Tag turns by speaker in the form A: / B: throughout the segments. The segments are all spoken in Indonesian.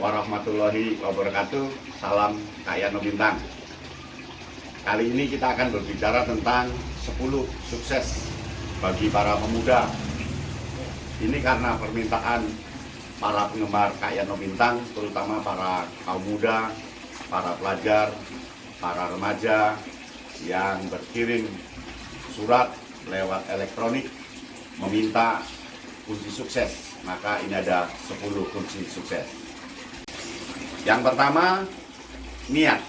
A: warahmatullahi wabarakatuh. Salam Kak Yano Bintang. Kali ini kita akan berbicara tentang 10 sukses bagi para pemuda. Ini karena permintaan para penggemar Kak Yano Bintang, terutama para kaum muda, para pelajar, para remaja yang berkirim surat lewat elektronik meminta kunci sukses. Maka ini ada 10 kunci sukses. Yang pertama, niat.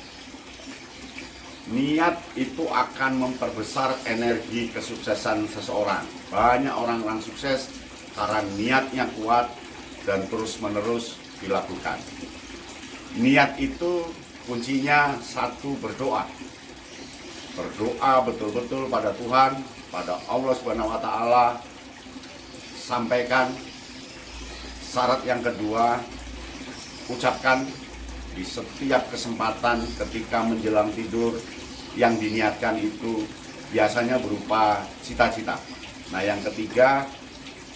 A: Niat itu akan memperbesar energi kesuksesan seseorang. Banyak orang sukses karena niatnya kuat dan terus-menerus dilakukan. Niat itu kuncinya satu, berdoa. Berdoa betul-betul pada Tuhan, pada Allah Subhanahu wa Ta'ala. Sampaikan. Syarat yang kedua, ucapkan di setiap kesempatan ketika menjelang tidur. Yang diniatkan itu biasanya berupa cita-cita. Nah, yang ketiga,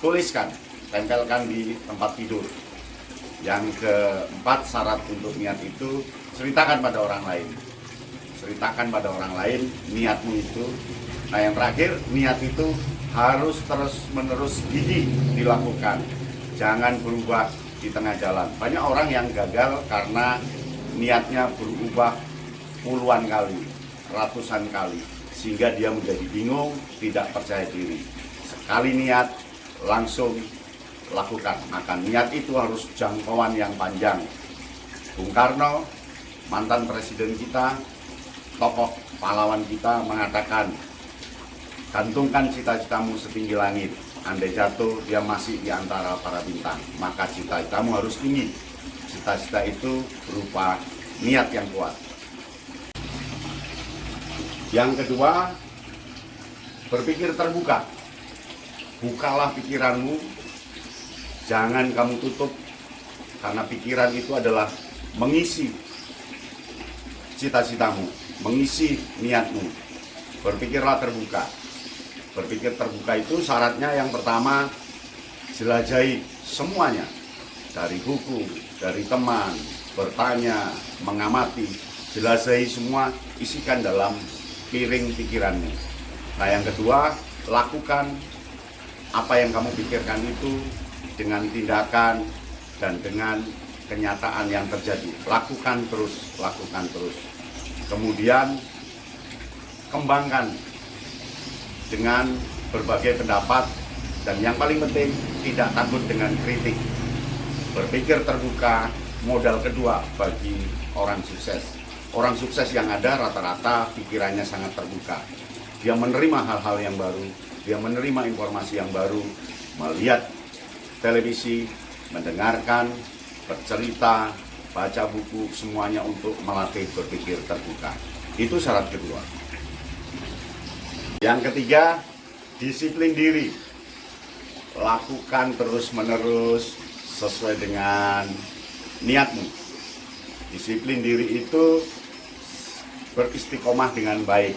A: tuliskan, tempelkan di tempat tidur. Yang keempat, syarat untuk niat itu, ceritakan pada orang lain. Ceritakan pada orang lain niatmu itu. Nah, yang terakhir, niat itu harus terus-menerus gigih dilakukan. Jangan berubah di tengah jalan. Banyak orang yang gagal karena niatnya berubah puluhan kali, ratusan kali, sehingga dia menjadi bingung, tidak percaya diri. Sekali niat, langsung lakukan. Maka niat itu harus jangkauan yang panjang. Bung Karno, mantan presiden kita, tokoh pahlawan kita, mengatakan, gantungkan cita-citamu setinggi langit. Andai jatuh, dia masih di antara para bintang. Maka cita-citamu harus tinggi. Cita-cita itu berupa niat yang kuat. Yang kedua, berpikir terbuka. Bukalah pikiranmu, jangan kamu tutup, karena pikiran itu adalah mengisi cita-citamu, mengisi niatmu. Berpikirlah terbuka. Berpikir terbuka itu syaratnya yang pertama, jelajahi semuanya. Dari buku, dari teman, bertanya, mengamati, jelajahi semua, isikan dalam piring pikiranmu. Nah, yang kedua, lakukan apa yang kamu pikirkan itu dengan tindakan dan dengan kenyataan yang terjadi. Lakukan terus, lakukan terus. Kemudian kembangkan dengan berbagai pendapat, dan yang paling penting, tidak takut dengan kritik. Berpikir terbuka, modal kedua bagi orang sukses. Orang sukses yang ada rata-rata pikirannya sangat terbuka. Dia menerima hal-hal yang baru, dia menerima informasi yang baru, melihat televisi, mendengarkan, bercerita, baca buku, semuanya untuk melatih berpikir terbuka. Itu syarat kedua. Yang ketiga, disiplin diri. Lakukan terus-menerus sesuai dengan niatmu. Disiplin diri itu beristiqomah dengan baik.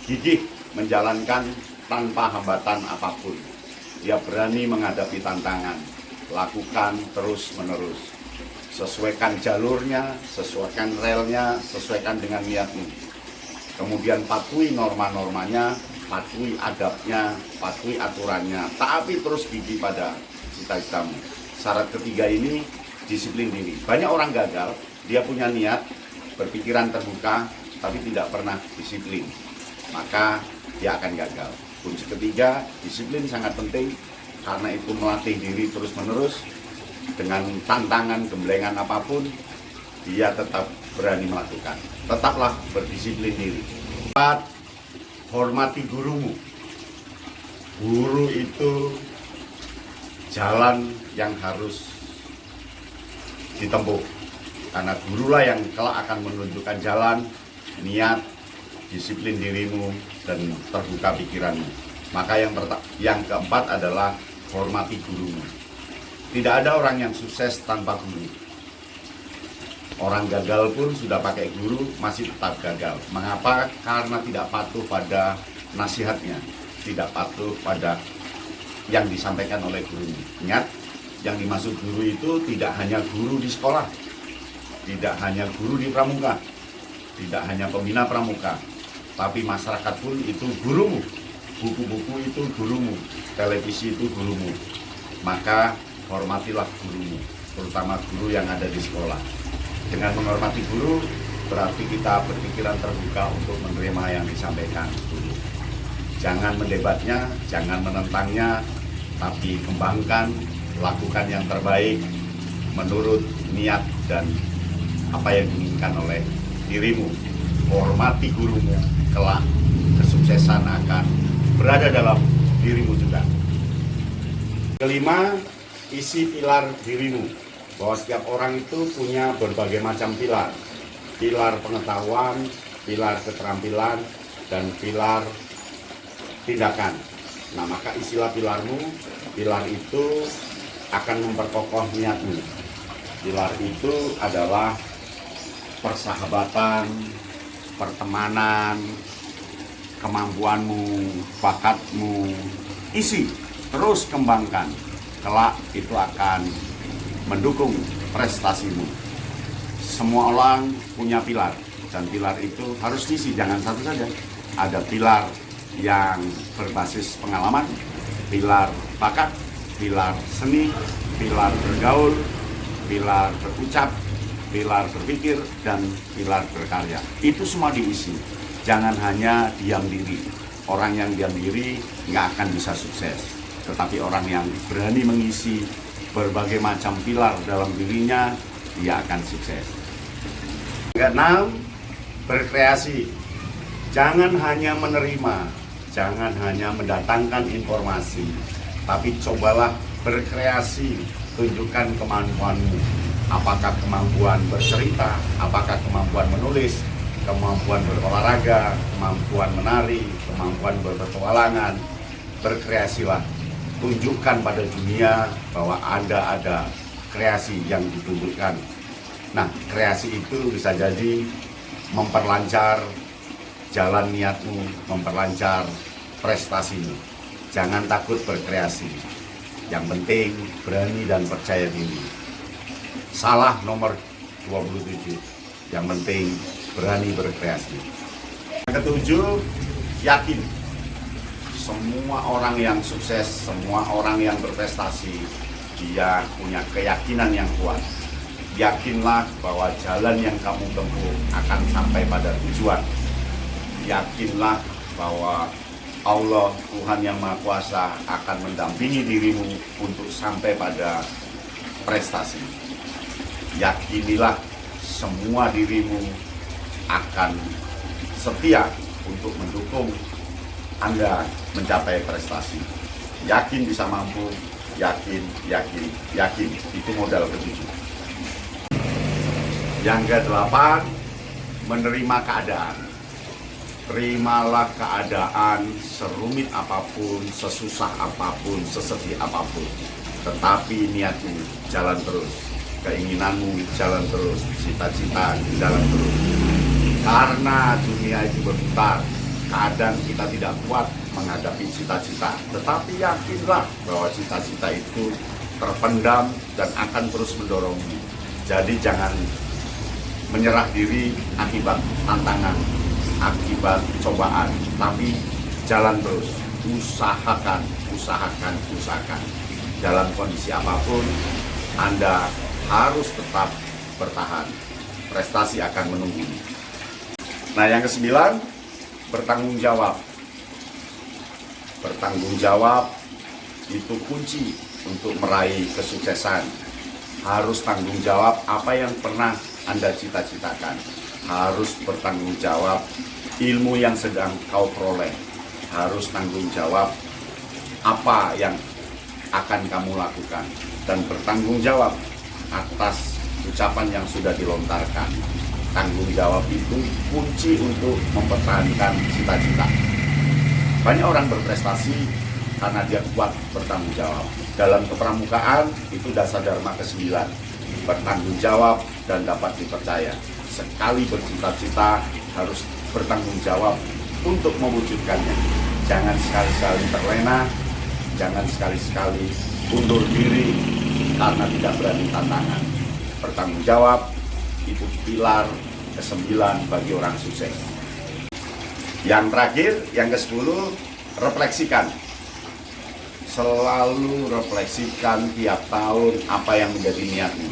A: Gigih menjalankan tanpa hambatan apapun. Dia berani menghadapi tantangan. Lakukan terus-menerus. Sesuaikan jalurnya, sesuaikan relnya, sesuaikan dengan niatmu. Kemudian patuhi norma-normanya, patuhi adabnya, patuhi aturannya, taati terus gigih pada cita-citamu. Syarat ketiga ini disiplin diri. Banyak orang gagal, dia punya niat, berpikiran terbuka, tapi tidak pernah disiplin. Maka dia akan gagal. Kunci ketiga, disiplin sangat penting, karena itu melatih diri terus-menerus. Dengan tantangan, gemblengan apapun, dia tetap berani melakukan. Tetaplah berdisiplin diri. 4. Hormati gurumu. Guru itu jalan yang harus ditempuh. Karena gurulah yang kelak akan menunjukkan jalan, niat, disiplin dirimu, dan terbuka pikiranmu. Maka yang keempat adalah hormati gurumu. Tidak ada orang yang sukses tanpa guru. Orang gagal pun sudah pakai guru, masih tetap gagal. Mengapa? Karena tidak patuh pada nasihatnya, tidak patuh pada yang disampaikan oleh gurunya. Ingat, Yang dimaksud guru itu tidak hanya guru di sekolah, tidak hanya guru di pramuka, tidak hanya pembina pramuka, tapi masyarakat pun itu gurumu. Buku-buku itu gurumu, televisi itu gurumu. Maka hormatilah gurumu, terutama guru yang ada di sekolah. Dengan menghormati guru, berarti kita berpikiran terbuka untuk menerima yang disampaikan guru. Jangan mendebatnya, jangan menentangnya, tapi kembangkan, lakukan yang terbaik menurut niat dan apa yang diinginkan oleh dirimu. Hormati gurumu, kelak kesuksesan akan berada dalam dirimu juga. Kelima, isi pilar dirimu. Bahwa setiap orang itu punya berbagai macam pilar. Pilar pengetahuan, pilar keterampilan, dan pilar tindakan. Nah, maka isilah pilarmu. Pilar itu akan memperkokoh niatmu. Pilar itu adalah persahabatan, pertemanan, kemampuanmu, bakatmu, isi, terus kembangkan. Kelak itu akan mendukung prestasimu. Semua orang punya pilar, dan pilar itu harus diisi, jangan satu saja. Ada pilar yang berbasis pengalaman, pilar bakat, pilar seni, pilar bergaul, pilar berucap, pilar berpikir, dan pilar berkarya. Itu semua diisi. Jangan hanya diam diri. Orang yang diam diri nggak akan bisa sukses. Tetapi orang yang berani mengisi berbagai macam pilar dalam dirinya, dia akan sukses. Keenam, berkreasi. Jangan hanya menerima, jangan hanya mendatangkan informasi, tapi cobalah berkreasi, tunjukkan kemampuanmu. Apakah kemampuan bercerita, apakah kemampuan menulis, kemampuan berolahraga, kemampuan menari, kemampuan berpetualangan. Berkreasilah, tunjukkan pada dunia bahwa Anda ada kreasi yang ditunjukkan. Nah, kreasi itu bisa jadi memperlancar jalan niatmu, memperlancar prestasimu. Jangan takut berkreasi. Yang penting berani dan percaya diri. Salah nomor 27. Yang penting berani berkreasi. Yang ketujuh, yakin. Semua orang yang sukses, semua orang yang berprestasi, dia punya keyakinan yang kuat. Yakinlah bahwa jalan yang kamu tempuh akan sampai pada tujuan. Yakinlah bahwa Allah, Tuhan yang Maha Kuasa, akan mendampingi dirimu untuk sampai pada prestasi. Yakinilah semua dirimu akan setia untuk mendukung Anda mencapai prestasi. Yakin bisa mampu, yakin. Itu modal ketujuh. Yang ke-8, menerima keadaan. Terimalah keadaan serumit apapun, sesusah apapun, sesedih apapun. Tetapi niatmu jalan terus. Keinginanmu jalan terus, cita-cita jalan terus. Karena dunia itu berputar, kadang kita tidak kuat menghadapi cita-cita. Tetapi yakinlah bahwa cita-cita itu terpendam dan akan terus mendorongmu. Jadi jangan menyerah diri akibat tantangan, akibat cobaan. Tapi jalan terus, usahakan. Dalam kondisi apapun, Anda harus tetap bertahan. Prestasi akan menunggu. Nah, yang ke-9, bertanggung jawab. Bertanggung jawab itu kunci untuk meraih kesuksesan. Harus tanggung jawab apa yang pernah Anda cita-citakan. Harus bertanggung jawab ilmu yang sedang kau peroleh. Harus tanggung jawab apa yang akan kamu lakukan. Dan bertanggung jawab atas ucapan yang sudah dilontarkan. Tanggung jawab itu kunci untuk mempertahankan cita-cita. Banyak orang berprestasi karena dia kuat bertanggung jawab. Dalam kepramukaan itu dasar dharma ke-9. Bertanggung jawab dan dapat dipercaya. Sekali bercita-cita harus bertanggung jawab untuk mewujudkannya. Jangan sekali-sekali terlena, jangan sekali-sekali undur diri, karena tidak berani tantangan. Bertanggung jawab itu pilar ke-9 bagi orang sukses. Yang terakhir, yang ke-10, refleksikan. Selalu refleksikan tiap tahun apa yang menjadi niatmu.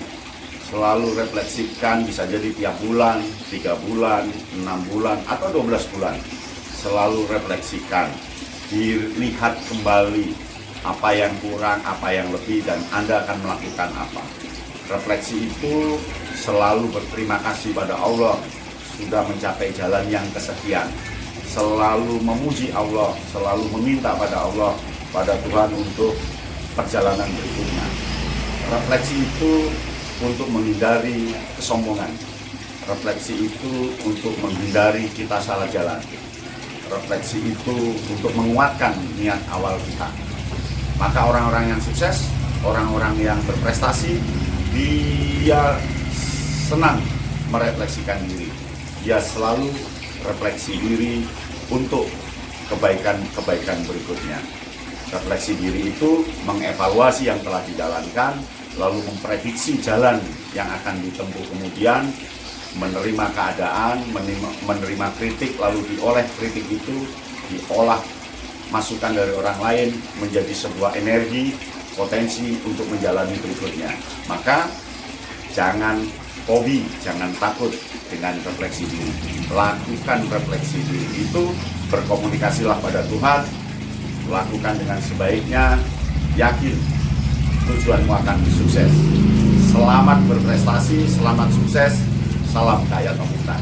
A: Selalu refleksikan, bisa jadi tiap bulan, 3 bulan, 6 bulan, atau 12 bulan. Selalu refleksikan, dilihat kembali apa yang kurang, apa yang lebih, dan Anda akan melakukan apa. Refleksi itu selalu berterima kasih pada Allah sudah mencapai jalan yang kesekian. Selalu memuji Allah, selalu meminta pada Allah, pada Tuhan untuk perjalanan berikutnya. Refleksi itu untuk menghindari kesombongan. Refleksi itu untuk menghindari kita salah jalan. Refleksi itu untuk menguatkan niat awal kita. Maka orang-orang yang sukses, orang-orang yang berprestasi, dia senang merefleksikan diri. Dia selalu refleksi diri untuk kebaikan-kebaikan berikutnya. Refleksi diri itu mengevaluasi yang telah dijalankan, lalu memprediksi jalan yang akan ditempuh kemudian, menerima keadaan, menerima kritik, lalu diolah kritik itu, diolah masukan dari orang lain menjadi sebuah energi, potensi untuk menjalani berikutnya. Maka jangan hobi, jangan takut dengan refleksi diri. Lakukan refleksi diri itu, berkomunikasilah pada Tuhan, lakukan dengan sebaiknya, yakin tujuanmu akan sukses. Selamat berprestasi, selamat sukses, salam kaya Mukhtar.